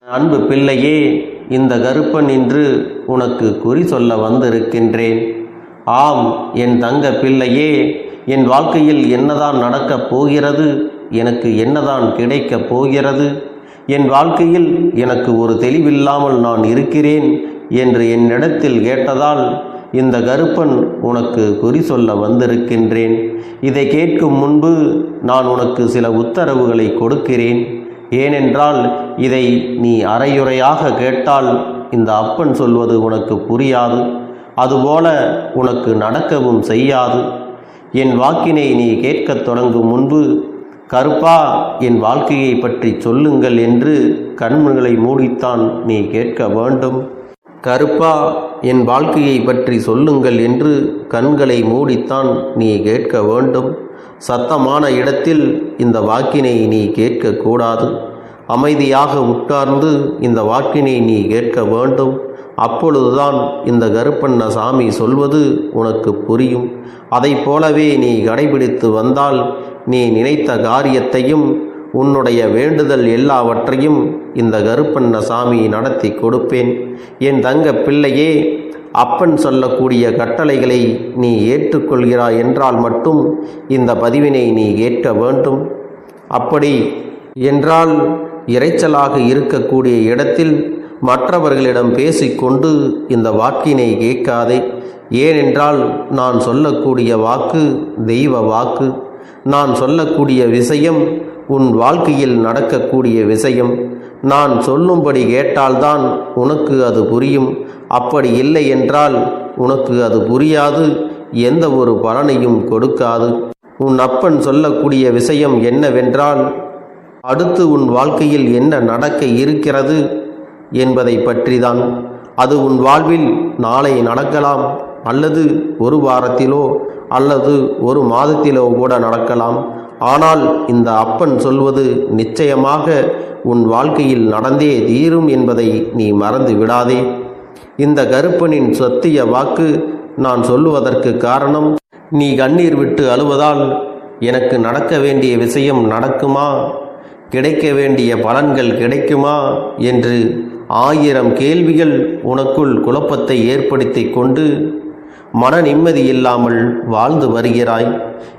அன்பு பிள்ளையே, இந்த கருப்பன் இன்று உனக்கு குறி சொல்ல வந்திருக்கின்றேன். ஆம் என் தங்க பிள்ளையே, என் வாழ்க்கையில் என்னதான் நடக்கப் போகிறது, எனக்கு என்னதான் கிடைக்கப் போகிறது, என் வாழ்க்கையில் எனக்கு ஒரு தெளிவில்லாமல் நான் இருக்கிறேன் என்று என்னிடத்தில் கேட்டதால் இந்த கருப்பன் உனக்கு குறி சொல்ல வந்திருக்கின்றேன். இதை கேட்கும் முன்பு நான் உனக்கு சில உத்தரவுகளை கொடுக்கிறேன். ஏனென்றால் இதை நீ அரையுறையாக கேட்டால் இந்த அப்பன் சொல்வது உனக்கு புரியாது, அதுபோல உனக்கு நடக்கவும் செய்யாது. என் வாக்கினை நீ கேட்கத் தொடங்கும் முன்பு, கருப்பா என் வாழ்க்கையை பற்றி சொல்லுங்கள் என்று கண்களை மூடித்தான் நீ கேட்க வேண்டும். கருப்பா என் வாழ்க்கையை பற்றி சொல்லுங்கள் என்று கண்களை மூடித்தான் நீ கேட்க வேண்டும். சத்தமான இடத்தில் இந்த வாக்கினை நீ கேட்கக்கூடாது. அமைதியாக உட்கார்ந்து இந்த வாக்கினை நீ கேட்க வேண்டும். அப்பொழுதுதான் இந்த கருப்பண்ண சாமி சொல்வது உனக்கு புரியும். அதை போலவே நீ கடைபிடித்து வந்தால் நீ நினைத்த காரியத்தையும் உன்னுடைய வேண்டுதல் எல்லாவற்றையும் இந்த கருப்பண்ண சாமி நடத்தி கொடுப்பேன். என் தங்க பிள்ளையே, அப்பன் சொல்லக்கூடிய கட்டளைகளை நீ ஏற்றுக்கொள்கிறாய் என்றால் மட்டும் இந்த பதிவினை நீ கேட்க வேண்டும். அப்படி என்றால் இரைச்சலாக இருக்கக்கூடிய இடத்தில் மற்றவர்களிடம் பேசிக்கொண்டு இந்த வாக்கினை கேட்காதே. ஏனென்றால் நான் சொல்லக்கூடிய வாக்கு தெய்வ வாக்கு. நான் சொல்லக்கூடிய விஷயம் உன் வாழ்க்கையில் நடக்கக்கூடிய விஷயம். நான் சொல்லும்படி கேட்டால்தான் உனக்கு அது புரியும். அப்படி இல்லை என்றால் உனக்கு அது புரியாது, எந்த ஒரு பலனையும் கொடுக்காது. உன் அப்பன் சொல்லக்கூடிய விஷயம் என்னவென்றால், அடுத்து உன் வாழ்க்கையில் என்ன நடக்க இருக்கிறது என்பதை பற்றிதான். அது உன் வாழ்வில் நாளை நடக்கலாம், அல்லது ஒரு வாரத்திலோ அல்லது ஒரு மாதத்திலோ கூட நடக்கலாம். ஆனால் இந்த அப்பன் சொல்வது நிச்சயமாக உன் வாழ்க்கையில் நடந்தே தீரும் என்பதை நீ மறந்து விடாதே. இந்த கருப்பனின் சத்திய வாக்கு நான் சொல்லுவதற்கு காரணம், நீ கண்ணீர் விட்டு அழுவதால் எனக்கு நடக்க வேண்டிய விஷயம் நடக்குமா, கிடைக்க வேண்டிய பலன்கள் கிடைக்குமா என்று 1000 கேள்விகள் உனக்குள் குழப்பத்தை ஏற்படுத்தி கொண்டு மன நிம்மதி இல்லாமல் வாழ்ந்து வருகிறாய்.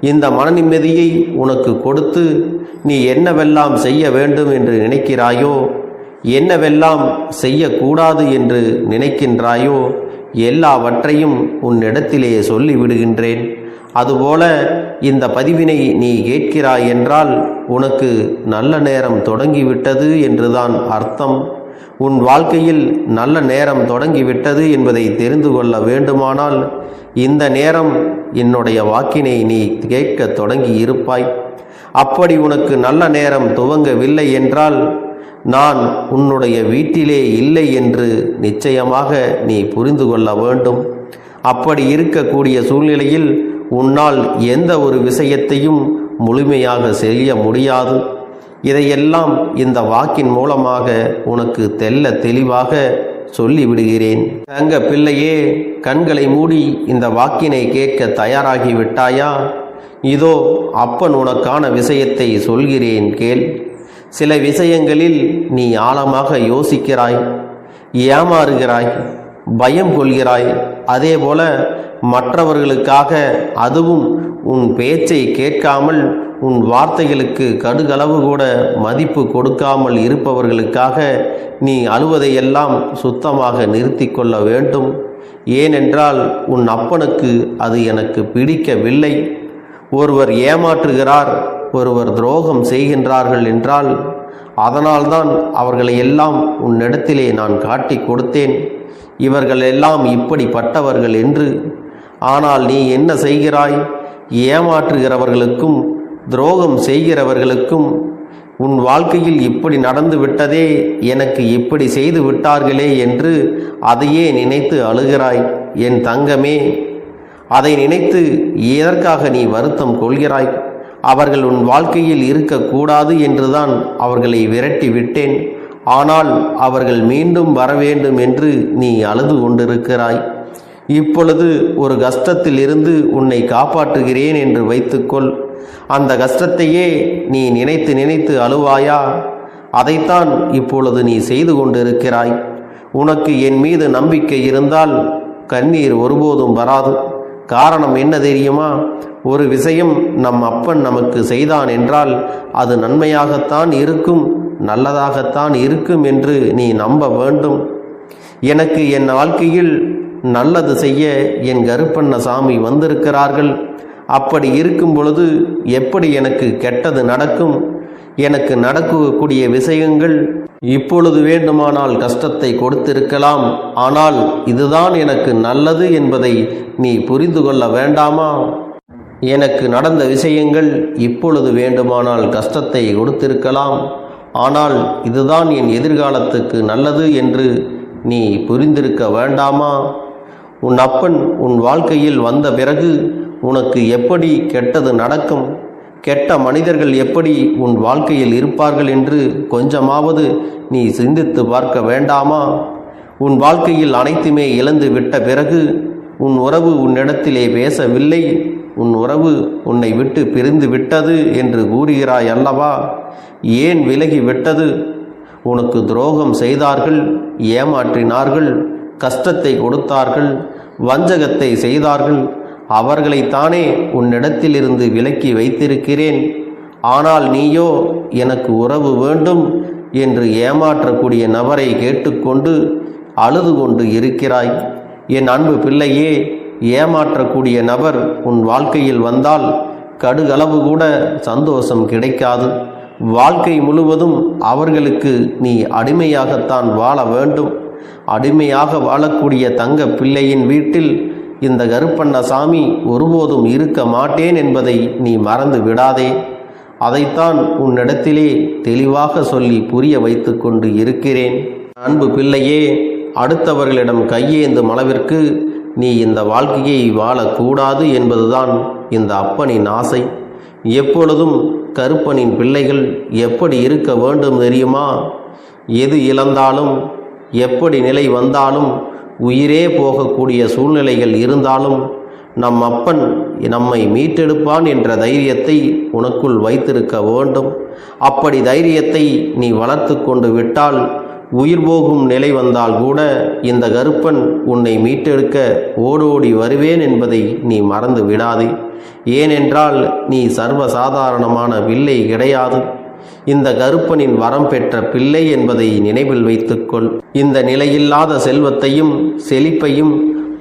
இந்த மன நிம்மதியை உனக்கு கொடுத்து நீ என்னவெல்லாம் செய்ய வேண்டும் என்று நினைக்கிறாயோ, என்னவெல்லாம் செய்யக்கூடாது என்று நினைக்கின்றாயோ எல்லாவற்றையும் உன்னிடத்திலே சொல்லிவிடுகின்றேன். அதுபோல இந்த பதிவினை நீ கேட்கிறாய் என்றால் உனக்கு நல்ல நேரம் தொடங்கிவிட்டது என்றுதான் அர்த்தம். உன் வாழ்க்கையில் நல்ல நேரம் தொடங்கிவிட்டது என்பதை தெரிந்து கொள்ள வேண்டுமானால் இந்த நேரம் என்னுடைய வாக்கினை நீ கேட்க தொடங்கி இருப்பாய். அப்படி உனக்கு நல்ல நேரம் துவங்கவில்லை என்றால் நான் உன்னுடைய வீட்டிலே இல்லை என்று நிச்சயமாக நீ புரிந்து கொள்ள வேண்டும். அப்படி இருக்கக்கூடிய சூழ்நிலையில் உன்னால் எந்த ஒரு விஷயத்தையும் முழுமையாக செய்ய முடியாது. இதையெல்லாம் இந்த வாக்கின் மூலமாக உனக்கு தெல்ல தெளிவாக சொல்லிவிடுகிறேன். தங்க பிள்ளையே, கண்களை மூடி இந்த வாக்கினை கேட்க தயாராகி விட்டாயா? இதோ அப்பன் உனக்கான விஷயத்தை சொல்கிறேன் கேள். சில விஷயங்களில் நீ ஆழமாக யோசிக்கிறாய், ஏமாறுகிறாய், பயம் கொள்கிறாய். அதேபோல மற்றவர்களுக்காக, அதுவும் உன் பேச்சை கேட்காமல் உன் வார்த்தைகளுக்கு கடுகளவு கூட மதிப்பு கொடுக்காமல் இருப்பவர்களுக்காக நீ அழுவதையெல்லாம் சுத்தமாக நிறுத்தி கொள்ள வேண்டும். ஏனென்றால் உன் அப்பனுக்கு அது எனக்கு பிடிக்கவில்லை. ஒருவர் ஏமாற்றுகிறார், ஒருவர் துரோகம் செய்கின்றார்கள் என்றால் அதனால்தான் அவர்களை எல்லாம் உன்னிடத்திலே நான் காட்டி கொடுத்தேன், இவர்கள் எல்லாம் இப்படிப்பட்டவர்கள் என்று. ஆனால் நீ என்ன செய்கிறாய்? ஏமாற்றுகிறவர்களுக்கும் துரோகம் செய்கிறவர்களுக்கும் உன் வாழ்க்கையில் இப்படி நடந்து விட்டதே, எனக்கு இப்படி செய்து விட்டார்களே என்று அதையே நினைத்து அழுகிறாய். என் தங்கமே, அதை நினைத்து எதற்காக நீ வருத்தம் கொள்கிறாய்? அவர்கள் உன் வாழ்க்கையில் இருக்கக்கூடாது என்றுதான் அவர்களை விரட்டி விட்டேன். ஆனால் அவர்கள் மீண்டும் வர வேண்டும் என்று நீ அழுது கொண்டிருக்கிறாய். இப்பொழுது ஒரு கஷ்டத்தில் இருந்து உன்னை காப்பாற்றுகிறேன் என்று வைத்துக்கொள். அந்த கஷ்டத்தையே நீ நினைத்து நினைத்து அழுவாயா? அதைத்தான் இப்பொழுது நீ செய்து கொண்டிருக்கிறாய். உனக்கு என் மீது நம்பிக்கை இருந்தால் கண்ணீர் ஒருபோதும் வராது. காரணம் என்ன தெரியுமா? ஒரு விஷயம் நம் அப்பன் நமக்கு செய்தான் என்றால் அது நன்மையாகத்தான் இருக்கும், நல்லதாகத்தான் இருக்கும் என்று நீ நம்ப வேண்டும். எனக்கு என் வாழ்க்கையில் நல்லது செய்ய என் கருப்பண்ணசாமி வந்திருக்கிறார்கள். அப்படி இருக்கும் பொழுது எப்படி எனக்கு கெட்டது நடக்கும்? எனக்கு நடக்கக்கூடிய விஷயங்கள் இப்பொழுது வேண்டுமானால் கஷ்டத்தை கொடுத்திருக்கலாம். ஆனால் இதுதான் எனக்கு நல்லது என்பதை நீ புரிந்து கொள்ள வேண்டாமா? எனக்கு நடந்த விஷயங்கள் இப்பொழுது வேண்டுமானால் கஷ்டத்தை கொடுத்திருக்கலாம். ஆனால் இதுதான் என் எதிர்காலத்துக்கு நல்லது என்று நீ புரிந்திருக்க வேண்டாமா? உன் அப்பன் உன் வாழ்க்கையில் வந்த பிறகு உனக்கு எப்படி கெட்டது நடக்கும், கெட்ட மனிதர்கள் எப்படி உன் வாழ்க்கையில் இருப்பார்கள் என்று கொஞ்சமாவது நீ சிந்தித்து பார்க்க வேண்டாமா? உன் வாழ்க்கையில் அனைத்துமே இழந்து விட்ட பிறகு உன் உறவு உன்னிடத்திலே பேசவில்லை, உன் உறவு உன்னை விட்டு பிரிந்து விட்டது என்று கூறுகிறாய் அல்லவா? ஏன் விலகி விட்டது? உனக்கு துரோகம் செய்தார்கள், ஏமாற்றினார்கள், கஷ்டத்தை கொடுத்தார்கள், வஞ்சகத்தை செய்தார்கள். அவர்களைத்தானே உன்னிடத்திலிருந்து விலக்கி வைத்திருக்கிறேன். ஆனால் நீயோ எனக்கு உறவு வேண்டும் என்று ஏமாற்றக்கூடிய நபரை கேட்டுக்கொண்டு அழுது கொண்டு இருக்கிறாய். என் அன்பு பிள்ளையே, ஏமாற்றக்கூடிய நபர் உன் வாழ்க்கையில் வந்தால் கடுகளவு கூட சந்தோஷம் கிடைக்காது. வாழ்க்கை முழுவதும் அவர்களுக்கு நீ அடிமையாகத்தான் வாழ வேண்டும். அடிமையாக வாழக்கூடிய தங்க பிள்ளையின் வீட்டில் இந்த கருப்பண்ணசாமி ஒருபோதும் இருக்க மாட்டேன் என்பதை நீ மறந்து விடாதே. அதைத்தான் உன்னிடத்திலே தெளிவாக சொல்லி புரிய வைத்து கொண்டு இருக்கிறேன். அன்பு பிள்ளையே, அடுத்தவர்களிடம் கையேந்தும் அளவிற்கு நீ இந்த வாழ்க்கையை வாழக்கூடாது என்பதுதான் இந்த அப்பனின் ஆசை. எப்பொழுதும் கருப்பனின் பிள்ளைகள் எப்படி இருக்க வேண்டும் தெரியுமா? எது இழந்தாலும், எப்படி நிலை வந்தாலும், உயிரே போகக்கூடிய சூழ்நிலைகள் இருந்தாலும் நம் அப்பன் நம்மை மீட்டெடுப்பான் என்ற தைரியத்தை உனக்குள் வைத்திருக்க வேண்டும். அப்படி தைரியத்தை நீ வளர்த்து கொண்டு விட்டால் உயிர் போகும் நிலை வந்தால் கூட இந்த கருப்பன் உன்னை மீட்டெடுக்க ஓடோடி வருவேன் என்பதை நீ மறந்து விடாதே. ஏனென்றால் நீ சர்வசாதாரணமான பிள்ளை கிடையாது. இந்த கருப்பனின் வரம் பெற்ற பிள்ளை என்பதை நினைவில் வைத்துக்கொள். இந்த நிலையில்லாத செல்வத்தையும் செழிப்பையும்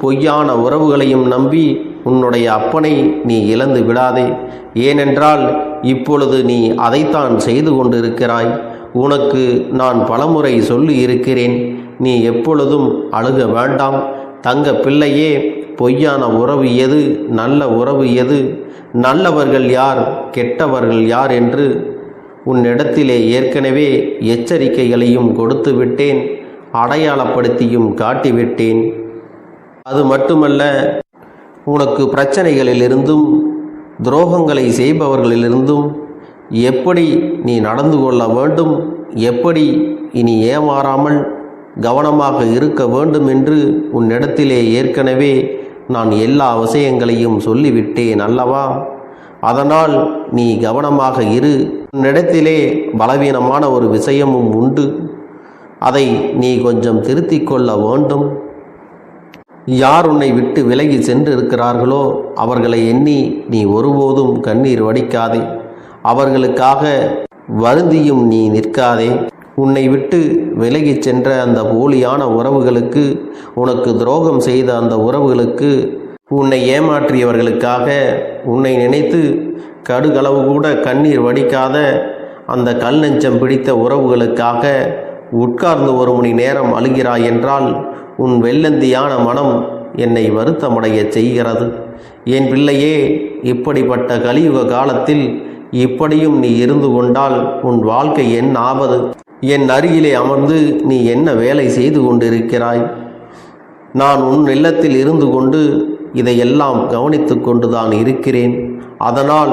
பொய்யான உறவுகளையும் நம்பி உன்னுடைய அப்பனை நீ இழந்து விடாதே. ஏனென்றால் இப்பொழுது நீ அதைத்தான் செய்து கொண்டிருக்கிறாய். உனக்கு நான் பலமுறை சொல்லி இருக்கிறேன், நீ எப்பொழுதும் அழுக வேண்டாம். தங்க பிள்ளையே, பொய்யான உறவு எது, நல்ல உறவு எது, நல்லவர்கள் யார், கெட்டவர்கள் யார் என்று உன்னிடத்திலே ஏற்கனவே எச்சரிக்கைகளையும் கொடுத்து விட்டேன், அடையாளப்படுத்தியும் காட்டிவிட்டேன். அது மட்டுமல்ல, உனக்கு பிரச்சனைகளிலிருந்தும் துரோகங்களை செய்பவர்களிலிருந்தும் எப்படி நீ நடந்து கொள்ள வேண்டும், எப்படி இனி ஏமாறாமல் கவனமாக இருக்க வேண்டும் என்று உன்னிடத்திலே ஏற்கனவே நான் எல்லா விஷயங்களையும் சொல்லிவிட்டேன் அல்லவா? அதனால் நீ கவனமாக இரு. உன்னிடத்திலே பலவீனமான ஒரு விஷயமும் உண்டு, அதை நீ கொஞ்சம் திருத்திக் கொள்ள வேண்டும். யார் உன்னை விட்டு விலகி சென்று இருக்கிறார்களோ அவர்களை எண்ணி நீ ஒருபோதும் கண்ணீர் வடிக்காதே. அவர்களுக்காக வருந்தியும் நீ நிற்காதே. உன்னை விட்டு விலகி சென்ற அந்த போலியான உறவுகளுக்கு, உனக்கு துரோகம் செய்த அந்த உறவுகளுக்கு, உன்னை ஏமாற்றியவர்களுக்காக உன்னை நினைத்து கடுகளவு கூட கண்ணீர் வடிக்காத அந்த கல் நெஞ்சம் பிடித்த உறவுகளுக்காக உட்கார்ந்து 1 மணி நேரம் அழுகிறாய் என்றால் உன் வெள்ளந்தியான மனம் என்னை வருத்தமடைய செய்கிறது. என் பிள்ளையே, இப்படிப்பட்ட கலியுக காலத்தில் இப்படியும் நீ இருந்து கொண்டால் உன் வாழ்க்கை என்ன ஆவது? என் அருகிலே அமர்ந்து நீ என்ன வேலை செய்து கொண்டிருக்கிறாய்? நான் உன் இல்லத்தில் இருந்து கொண்டு இதையெல்லாம் கவனித்து கொண்டுதான் இருக்கிறேன். அதனால்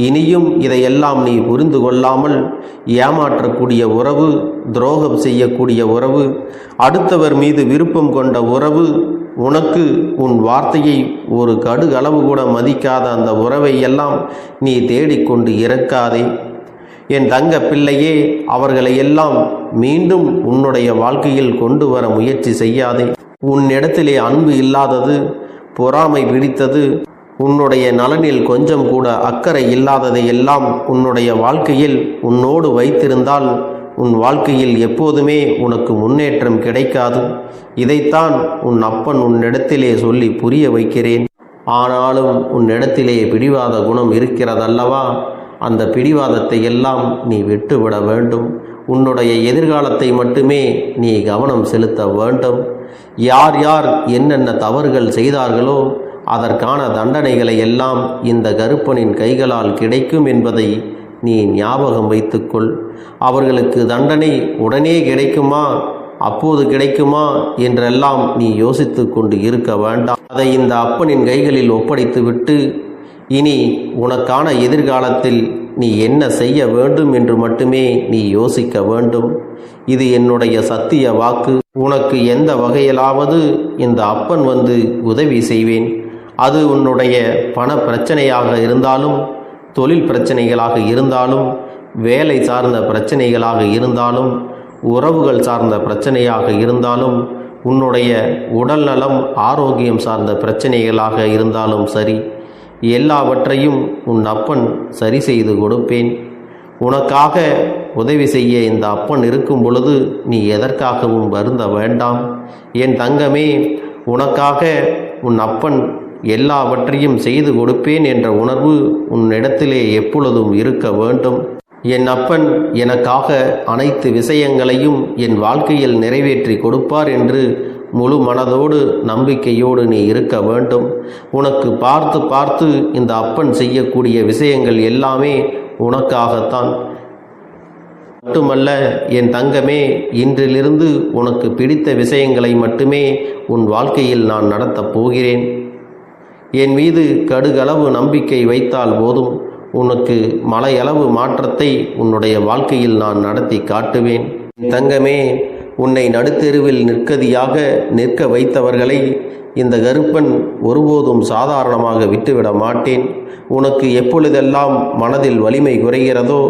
இனியும் இதையெல்லாம் நீ புரிந்து கொள்ளாமல் ஏமாற்றக்கூடிய உறவு, துரோகம் செய்யக்கூடிய உறவு, அடுத்தவர் மீது விருப்பம் கொண்ட உறவு, உனக்கு உன் வார்த்தையை ஒரு கடுகளவு கூட மதிக்காத அந்த உறவை எல்லாம் நீ தேடிக்கொண்டு இறக்காதே. என் தங்க பிள்ளையே, அவர்களை எல்லாம் மீண்டும் உன்னுடைய வாழ்க்கையில் கொண்டு வர முயற்சி செய்யாதே. உன்னிடத்திலே அன்பு இல்லாதது, பொறாமை பிடித்தது, உன்னுடைய நலனில் கொஞ்சம் கூட அக்கறை இல்லாததை எல்லாம் உன்னுடைய வாழ்க்கையில் உன்னோடு வைத்திருந்தால் உன் வாழ்க்கையில் எப்போதுமே உனக்கு முன்னேற்றம் கிடைக்காது. இதைத்தான் உன் அப்பன் உன்னிடத்திலே சொல்லி புரிய வைக்கிறேன். ஆனாலும் உன்னிடத்திலே பிடிவாத குணம் இருக்கிறதல்லவா? அந்த பிடிவாதத்தை எல்லாம் நீ விட்டுவிட வேண்டும். உன்னுடைய எதிர்காலத்தை மட்டுமே நீ கவனம் செலுத்த வேண்டும். யார் யார் என்னென்ன தவறுகள் செய்தார்களோ அதற்கான தண்டனைகளை எல்லாம் இந்த கருப்பனின் கைகளால் கிடைக்கும் என்பதை நீ ஞாபகம் வைத்துக்கொள். அவர்களுக்கு தண்டனை உடனே கிடைக்குமா, அப்போது கிடைக்குமா என்றெல்லாம் நீ யோசித்து கொண்டு இருக்க வேண்டாம். அதை இந்த அப்பனின் கைகளில் ஒப்படைத்துவிட்டு இனி உனக்கான எதிர்காலத்தில் நீ என்ன செய்ய வேண்டும் என்று மட்டுமே நீ யோசிக்க வேண்டும். இது என்னுடைய சத்திய வாக்கு. உனக்கு எந்த வகையிலாவது இந்த அப்பன் வந்து உதவி செய்வேன். அது உன்னுடைய பண பிரச்சனையாக இருந்தாலும், தொழில் பிரச்சனைகளாக இருந்தாலும், வேலை சார்ந்த பிரச்சனைகளாக இருந்தாலும், உறவுகள் சார்ந்த பிரச்சனையாக இருந்தாலும், உன்னுடைய உடல் நலம் ஆரோக்கியம் சார்ந்த பிரச்சனைகளாக இருந்தாலும் சரி, எல்லாவற்றையும் உன் அப்பன் சரி செய்து கொடுப்பேன். உனக்காக உதவி செய்ய இந்த அப்பன் இருக்கும் பொழுது நீ எதற்காகவும் வருந்த வேண்டாம். என் தங்கமே, உனக்காக உன் அப்பன் எல்லாவற்றையும் செய்து கொடுப்பேன் என்ற உணர்வு உன்னிடத்திலே எப்பொழுதும் இருக்க வேண்டும். என் அப்பன் எனக்காக அனைத்து விஷயங்களையும் என் வாழ்க்கையில் நிறைவேற்றி கொடுப்பார் என்று முழு மனதோடு நம்பிக்கையோடு நீ இருக்க வேண்டும். உனக்கு பார்த்து பார்த்து இந்த அப்பன் செய்யக்கூடிய விஷயங்கள் எல்லாமே உனக்காகத்தான். மட்டுமல்ல என் தங்கமே, இன்றிலிருந்து உனக்கு பிடித்த விஷயங்களை மட்டுமே உன் வாழ்க்கையில் நான் நடத்தப் போகிறேன். என் மீது கடுகளவு நம்பிக்கை வைத்தால் போதும், உனக்கு மலையளவு மாற்றத்தை உன்னுடைய வாழ்க்கையில் நான் நடத்தி காட்டுவேன். தங்கமே, உன்னை நடுத்தெருவில் நிற்கதியாக நிற்க வைத்தவர்களை இந்த கருப்பன் ஒருபோதும் சாதாரணமாக விட்டுவிட மாட்டேன். உனக்கு எப்பொழுதெல்லாம் மனதில் வலிமை குறைகிறதோ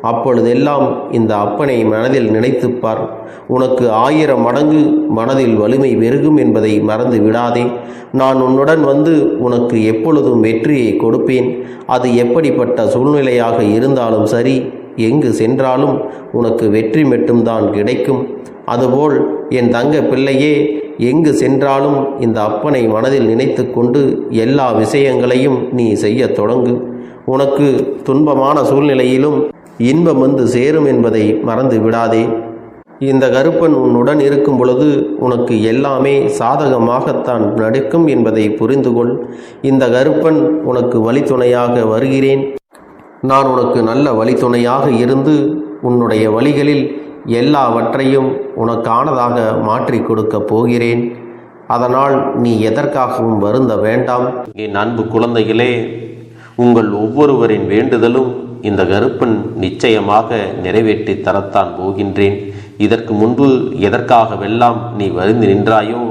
அப்பொழுதெல்லாம் இந்த அப்பனை மனதில் நினைத்துப்பார். உனக்கு 1000 மடங்கு மனதில் வலிமை பெருகும் என்பதை மறந்து விடாதே. நான் உன்னுடன் வந்து உனக்கு எப்பொழுதும் வெற்றியை கொடுப்பேன். அது எப்படிப்பட்ட சூழ்நிலையாக இருந்தாலும் சரி, எங்கு சென்றாலும் உனக்கு வெற்றி மட்டும்தான் கிடைக்கும். அதுபோல் என் தங்க பிள்ளையே, எங்கு சென்றாலும் இந்த அப்பனை மனதில் நினைத்து கொண்டு எல்லா விஷயங்களையும் நீ செய்ய தொடங்கு. உனக்கு துன்பமான சூழ்நிலையிலும் இன்பம் வந்து சேரும் என்பதை மறந்து விடாதே. இந்த கருப்பன் உன்னுடன் இருக்கும் பொழுது உனக்கு எல்லாமே சாதகமாகத்தான் நடக்கும் என்பதை புரிந்து கொள். இந்த கருப்பன் உனக்கு வழித்துணையாக வருகிறேன். நான் உனக்கு நல்ல வழித்துணையாக இருந்து உன்னுடைய வழிகளில் எல்லாவற்றையும் உனக்கானதாக மாற்றி கொடுக்க போகிறேன். அதனால் நீ எதற்காகவும் வருந்த வேண்டாம். என் அன்பு குழந்தைகளே, உங்கள் ஒவ்வொருவரின் வேண்டுதலும் இந்த கருப்பன் நிச்சயமாக நிறைவேற்றி தரத்தான் போகின்றேன். இதற்கு முன்பு எதற்காகவெல்லாம் நீ வருந்தி நின்றாயோ,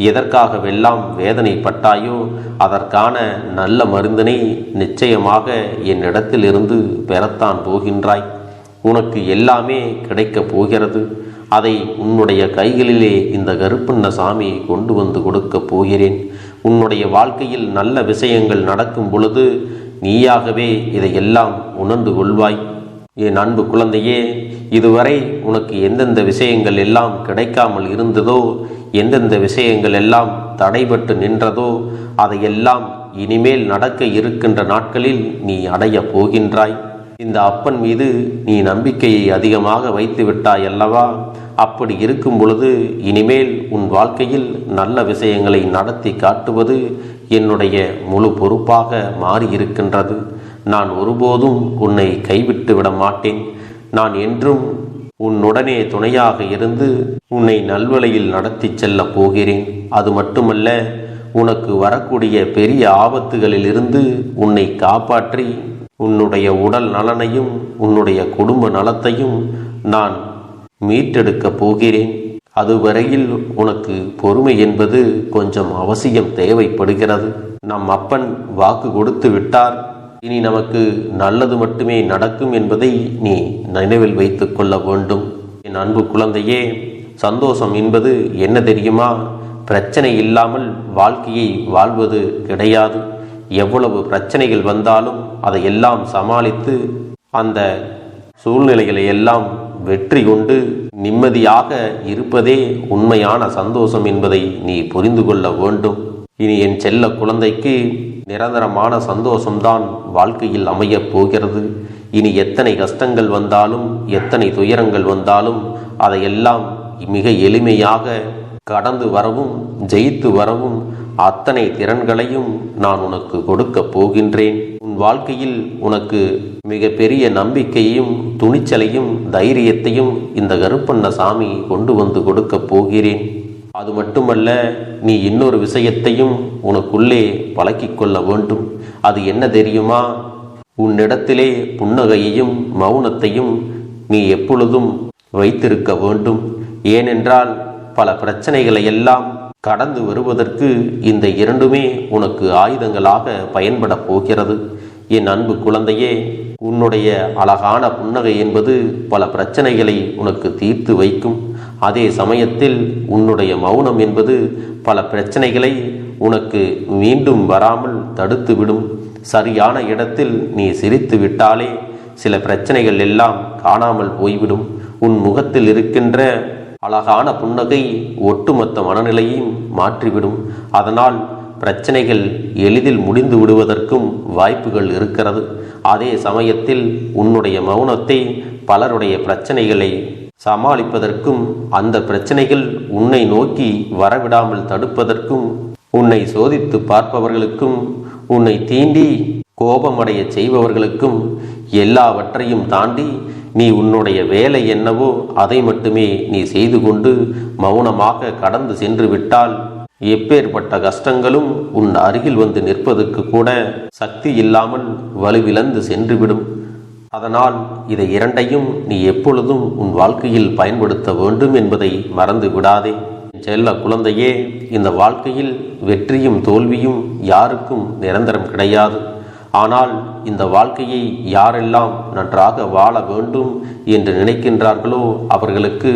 எதற்காகவெல்லாம் வேதனைப்பட்டாயோ, அதற்கான நல்ல மருந்தினை நிச்சயமாக என்னிடத்திலிருந்து பெறத்தான் போகின்றாய். உனக்கு எல்லாமே கிடைக்கப் போகிறது. அதை உன்னுடைய கைகளிலே இந்த கருப்பண்ண சாமி கொண்டு வந்து கொடுக்கப் போகிறேன். உன்னுடைய வாழ்க்கையில் நல்ல விஷயங்கள் நடக்கும் பொழுது நீயாகவே இதையெல்லாம் உணர்ந்து கொள்வாய். என் அன்பு குழந்தையே, இதுவரை உனக்கு எந்தெந்த விஷயங்கள் எல்லாம் கிடைக்காமல் இருந்ததோ, எந்தெந்த விஷயங்கள் எல்லாம் தடைபட்டு நின்றதோ, அதையெல்லாம் இனிமேல் நடக்க இருக்கின்ற நாட்களில் நீ அடைய போகின்றாய். இந்த அப்பன் மீது நீ நம்பிக்கையை அதிகமாக வைத்து விட்டாய் அல்லவா? அப்படி இருக்கும் பொழுது இனிமேல் உன் வாழ்க்கையில் நல்ல விஷயங்களை நடத்தி காட்டுவது என்னுடைய முழு பொறுப்பாக மாறியிருக்கின்றது. நான் ஒருபோதும் உன்னை கைவிட்டு விட மாட்டேன். நான் என்றும் உன்னுடனே துணையாக இருந்து உன்னை நல்வழியில் நடத்தி செல்ல போகிறேன். அது மட்டுமல்ல, உனக்கு வரக்கூடிய பெரிய ஆபத்துகளிலிருந்து உன்னை காப்பாற்றி உன்னுடைய உடல் நலனையும் உன்னுடைய குடும்ப நலத்தையும் நான் மீட்டெடுக்கப் போகிறேன். அதுவரையில் உனக்கு பொறுமை என்பது கொஞ்சம் அவசியம் தேவைப்படுகிறது. நம் அப்பன் வாக்கு கொடுத்து விட்டார். இனி நமக்கு நல்லது மட்டுமே நடக்கும் என்பதை நீ நினைவில் வைத்து கொள்ள வேண்டும். என் அன்பு குழந்தையே, சந்தோஷம் என்பது என்ன தெரியுமா? பிரச்சனை இல்லாமல் வாழ்க்கையை வாழ்வது கிடையாது. எவ்வளவு பிரச்சனைகள் வந்தாலும் அதையெல்லாம் சமாளித்து அந்த சூழ்நிலைகளை எல்லாம் வெற்றி கொண்டு நிம்மதியாக இருப்பதே உண்மையான சந்தோஷம் என்பதை நீ புரிந்து கொள்ள வேண்டும். இனி என் செல்ல குழந்தைக்கு நிரந்தரமான சந்தோஷம்தான் வாழ்க்கையில் அமையப் போகிறது. இனி எத்தனை கஷ்டங்கள் வந்தாலும் எத்தனை துயரங்கள் வந்தாலும் அதையெல்லாம் மிக எளிமையாக கடந்து வரவும் ஜெயித்து வரவும் அத்தனை திறன்களையும் நான் உனக்கு கொடுக்க போகின்றேன். உன் வாழ்க்கையில் உனக்கு மிக பெரிய நம்பிக்கையும் துணிச்சலையும் தைரியத்தையும் இந்த கருப்பண்ணசாமி கொண்டு வந்து கொடுக்க போகிறேன். அது மட்டுமல்ல, நீ இன்னொரு விஷயத்தையும் உனக்குள்ளே பழக்கிக் கொள்ள வேண்டும். அது என்ன தெரியுமா? உன்னிடத்திலே புன்னகையையும் மௌனத்தையும் நீ எப்பொழுதும் வைத்திருக்க வேண்டும். ஏனென்றால் பல பிரச்சனைகளை எல்லாம் கடந்து வருவதற்கு இந்த இரண்டுமே உனக்கு ஆயுதங்களாக பயன்பட போகிறது. என் அன்பு குழந்தையே, உன்னுடைய அழகான புன்னகை என்பது பல பிரச்சனைகளை உனக்கு தீர்த்து வைக்கும். அதே சமயத்தில் உன்னுடைய மௌனம் என்பது பல பிரச்சனைகளை உனக்கு மீண்டும் வராமல் தடுத்துவிடும். சரியான இடத்தில் நீ சிரித்து விட்டாலே சில பிரச்சனைகள் எல்லாம் காணாமல் போய்விடும். உன் முகத்தில் இருக்கின்ற அழகான புன்னகை ஒட்டுமொத்த மனநிலையையும் மாற்றிவிடும். அதனால் பிரச்சனைகள் எளிதில் முடிந்து விடுவதற்கும் வாய்ப்புகள் இருக்கிறது. அதே சமயத்தில் உன்னுடைய மௌனத்தை பலருடைய பிரச்சனைகளை சமாளிப்பதற்கும் அந்த பிரச்சனைகள் உன்னை நோக்கி வரவிடாமல் தடுப்பதற்கும் உன்னை சோதித்து பார்ப்பவர்களுக்கும் உன்னை தீண்டி கோபமடைய செய்பவர்களுக்கும் எல்லாவற்றையும் தாண்டி நீ உன்னுடைய வேலை என்னவோ அதை மட்டுமே நீ செய்து கொண்டு மௌனமாக கடந்து சென்று விட்டால் எப்பேற்பட்ட கஷ்டங்களும் உன் அருகில் வந்து நிற்பதற்கு கூட சக்தி இல்லாமல் வலுவிழந்து சென்றுவிடும். அதனால் இதை இரண்டையும் நீ எப்பொழுதும் உன் வாழ்க்கையில் பயன்படுத்த வேண்டும் என்பதை மறந்து விடாதே. செல்ல குழந்தையே, இந்த வாழ்க்கையில் வெற்றியும் தோல்வியும் யாருக்கும் நிரந்தரம் கிடையாது. ஆனால் இந்த வாழ்க்கையை யாரெல்லாம் நன்றாக வாழ வேண்டும் என்று நினைக்கின்றார்களோ அவர்களுக்கு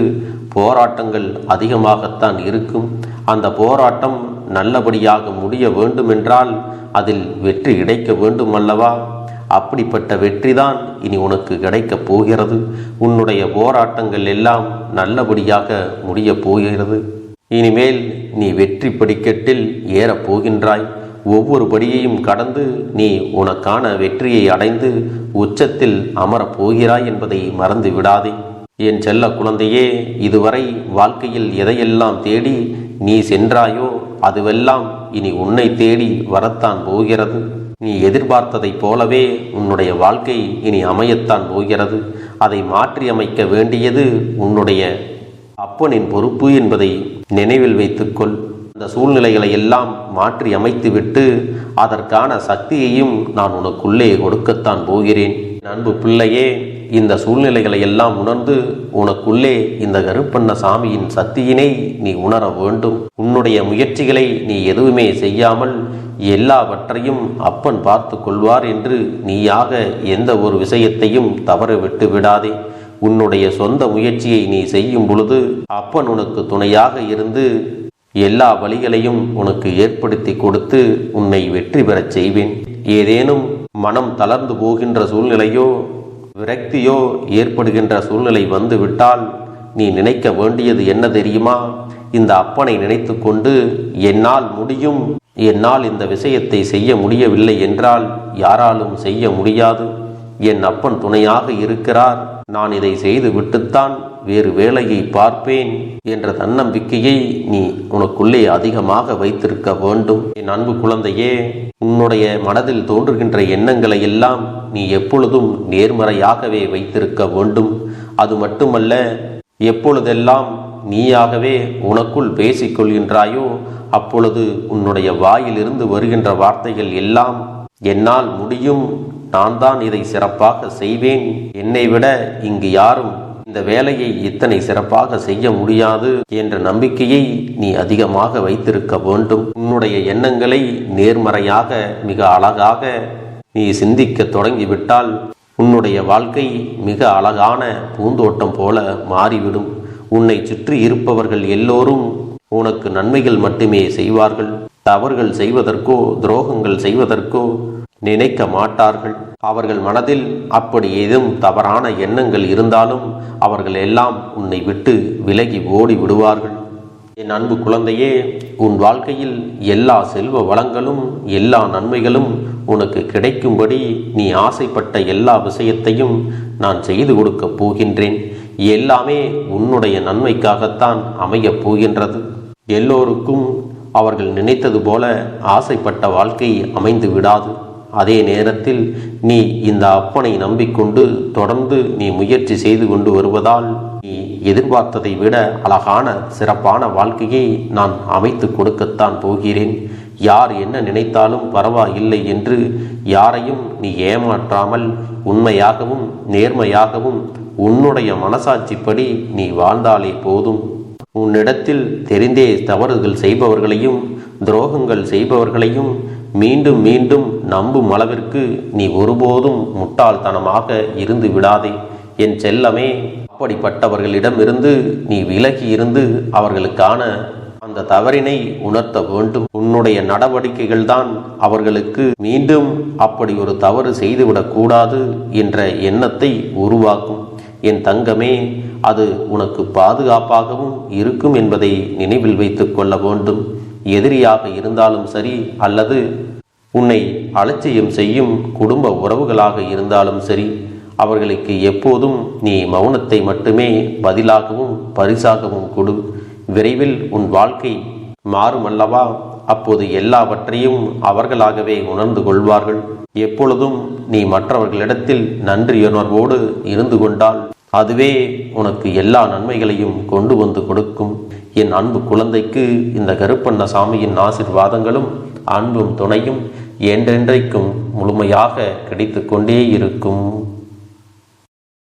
போராட்டங்கள் அதிகமாகத்தான் இருக்கும். அந்த போராட்டம் நல்லபடியாக முடிய வேண்டுமென்றால் அதில் வெற்றி கிடைக்க வேண்டும் அல்லவா? அப்படிப்பட்ட வெற்றிதான் இனி உனக்கு கிடைக்கப் போகிறது. உன்னுடைய போராட்டங்கள் எல்லாம் நல்லபடியாக முடியப் போகிறது. இனிமேல் நீ வெற்றி படிக்கட்டில் ஏறப் போகின்றாய். ஒவ்வொரு படியையும் கடந்து நீ உனக்கான வெற்றியை அடைந்து உச்சத்தில் அமரப் போகிறாய் என்பதை மறந்து விடாதே. என் செல்ல குழந்தையே, இதுவரை வாழ்க்கையில் எதையெல்லாம் தேடி நீ சென்றாயோ அதுவெல்லாம் இனி உன்னை தேடி வரத்தான் போகிறது. நீ எதிர்பார்த்ததைப் போலவே உன்னுடைய வாழ்க்கை இனி அமையத்தான் போகிறது. அதை மாற்றி அமைக்க வேண்டியது உன்னுடைய அப்பனின் பொறுப்பு என்பதை நினைவில் வைத்துக்கொள். அந்த சூழ்நிலைகளை எல்லாம் மாற்றி அமைத்துவிட்டு அதற்கான சக்தியையும் நான் உனக்குள்ளே கொடுக்கத்தான் போகிறேன். அன்பு பிள்ளையே, இந்த சூழ்நிலைகளை எல்லாம் உணர்ந்து உனக்குள்ளே இந்த கருப்பண்ணசாமியின் சக்தியினை நீ உணர வேண்டும். உன்னுடைய முயற்சிகளை நீ எதுவுமே செய்யாமல் எல்லாவற்றையும் அப்பன் பார்த்து கொள்வார் என்று நீயாக எந்த ஒரு விஷயத்தையும் தவற விட்டு விடாதே. உன்னுடைய சொந்த முயற்சியை நீ செய்யும் பொழுது அப்பன் உனக்கு துணையாக இருந்து எல்லா வழிகளையும் உனக்கு ஏற்படுத்தி கொடுத்து உன்னை வெற்றி பெறச் செய்வேன். ஏதேனும் மனம் தளர்ந்து போகின்ற சூழ்நிலையோ விரக்தியோ ஏற்படுகின்ற சூழ்நிலை வந்துவிட்டால் நீ நினைக்க வேண்டியது என்ன தெரியுமா? இந்த அப்பனை நினைத்து கொண்டு என்னால் முடியும், என்னால் இந்த விஷயத்தை செய்ய முடியவில்லை என்றால் யாராலும் செய்ய முடியாது, என் அப்பன் துணையாக இருக்கிறார், நான் இதை செய்து விட்டுத்தான் வேறு வேலையை பார்ப்பேன் என்ற தன்னம்பிக்கையை நீ உனக்குள்ளே அதிகமாக வைத்திருக்க வேண்டும். என் அன்பு குழந்தையே, உன்னுடைய மனதில் தோன்றுகின்ற எண்ணங்களை எல்லாம் நீ எப்பொழுதும் நேர்மறையாகவே வைத்திருக்க வேண்டும். அது மட்டுமல்ல, எப்பொழுதெல்லாம் நீயாகவே உனக்குள் பேசிக்கொள்கின்றாயோ அப்பொழுது உன்னுடைய வாயிலிருந்து வருகின்ற வார்த்தைகள் எல்லாம் என்னால் முடியும், நான் தான் இதை சிறப்பாக செய்வேன், என்னை விட இங்கு யாரும் இந்த வேலையை இத்தனை சிறப்பாக செய்ய முடியாது என்ற நம்பிக்கையை நீ அதிகமாக வைத்திருக்க வேண்டும். உன்னுடைய எண்ணங்களை நேர்மறையாக மிக அழகாக நீ சிந்திக்க தொடங்கிவிட்டால் உன்னுடைய வாழ்க்கை மிக அழகான பூந்தோட்டம் போல மாறிவிடும். உன்னை சுற்றி இருப்பவர்கள் எல்லோரும் உனக்கு நன்மைகள் மட்டுமே செய்வார்கள். தவறுகள் செய்வதற்கோ துரோகங்கள் செய்வதற்கோ நினைக்க மாட்டார்கள். அவர்கள் மனதில் அப்படி ஏதும் தவறான எண்ணங்கள் இருந்தாலும் அவர்கள் எல்லாம் உன்னை விட்டு விலகி ஓடி விடுவார்கள். என் அன்பு குழந்தையே, உன் வாழ்க்கையில் எல்லா செல்வ வளங்களும் எல்லா நன்மைகளும் உனக்கு கிடைக்கும்படி நீ ஆசைப்பட்ட எல்லா விஷயத்தையும் நான் செய்து கொடுக்கப் போகின்றேன். எல்லாமே உன்னுடைய நன்மைக்காகத்தான் அமையப் போகின்றது. எல்லோருக்கும் அவர்கள் நினைத்தது போல ஆசைப்பட்ட வாழ்க்கை அமைந்து விடாது. அதே நேரத்தில் நீ இந்த அப்பனை நம்பிக்கொண்டு தொடர்ந்து நீ முயற்சி செய்து கொண்டு வருவதால் நீ எதிர்பார்த்ததை விட அழகான சிறப்பான வாழ்க்கையை நான் அமைத்து கொடுக்கத்தான் போகிறேன். யார் என்ன நினைத்தாலும் பரவாயில்லை என்று யாரையும் நீ ஏமாற்றாமல் உண்மையாகவும் நேர்மையாகவும் உன்னுடைய மனசாட்சிப்படி நீ வாழ்ந்தாலே போதும். உன்னிடத்தில் தெரிந்தே தவறுகள் செய்பவர்களையும் துரோகங்கள் செய்பவர்களையும் மீண்டும் மீண்டும் நம்பும் அளவிற்கு நீ ஒருபோதும் முட்டாள்தனமாக இருந்து விடாதே. என் செல்லமே, அப்படிப்பட்டவர்களிடமிருந்து நீ விலகி இருந்து அவர்களுக்கான அந்த தவறினை உணர்த்த வேண்டும். உன்னுடைய நடவடிக்கைகள் தான் அவர்களுக்கு மீண்டும் அப்படி ஒரு தவறு செய்துவிடக் கூடாது என்ற எண்ணத்தை உருவாக்கும். என் தங்கமே, அது உனக்கு பாதுகாப்பாகவும் இருக்கும் என்பதை நினைவில் வைத்துக் கொள்ள வேண்டும். எதிரியாக இருந்தாலும் சரி அல்லது உன்னை அலட்சியம் செய்யும் குடும்ப உறவுகளாக இருந்தாலும் சரி, அவர்களுக்கு எப்போதும் நீ மௌனத்தை மட்டுமே பதிலாகவும் பரிசாகவும் கொடு. விரைவில் உன் வாழ்க்கை மாறுமல்லவா? அப்போது எல்லாவற்றையும் அவர்களாகவே உணர்ந்து கொள்வார்கள். எப்பொழுதும் நீ மற்றவர்களிடத்தில் நன்றியுணர்வோடு இருந்து கொண்டால் அதுவே உனக்கு எல்லா நன்மைகளையும் கொண்டு வந்து கொடுக்கும். என் அன்பு குழந்தைக்கு இந்த கருப்பண்ணசாமியின் ஆசீர்வாதங்களும் அன்பும் துணையும் என்றென்றைக்கும் முழுமையாக கிடைத்து கொண்டே இருக்கும்.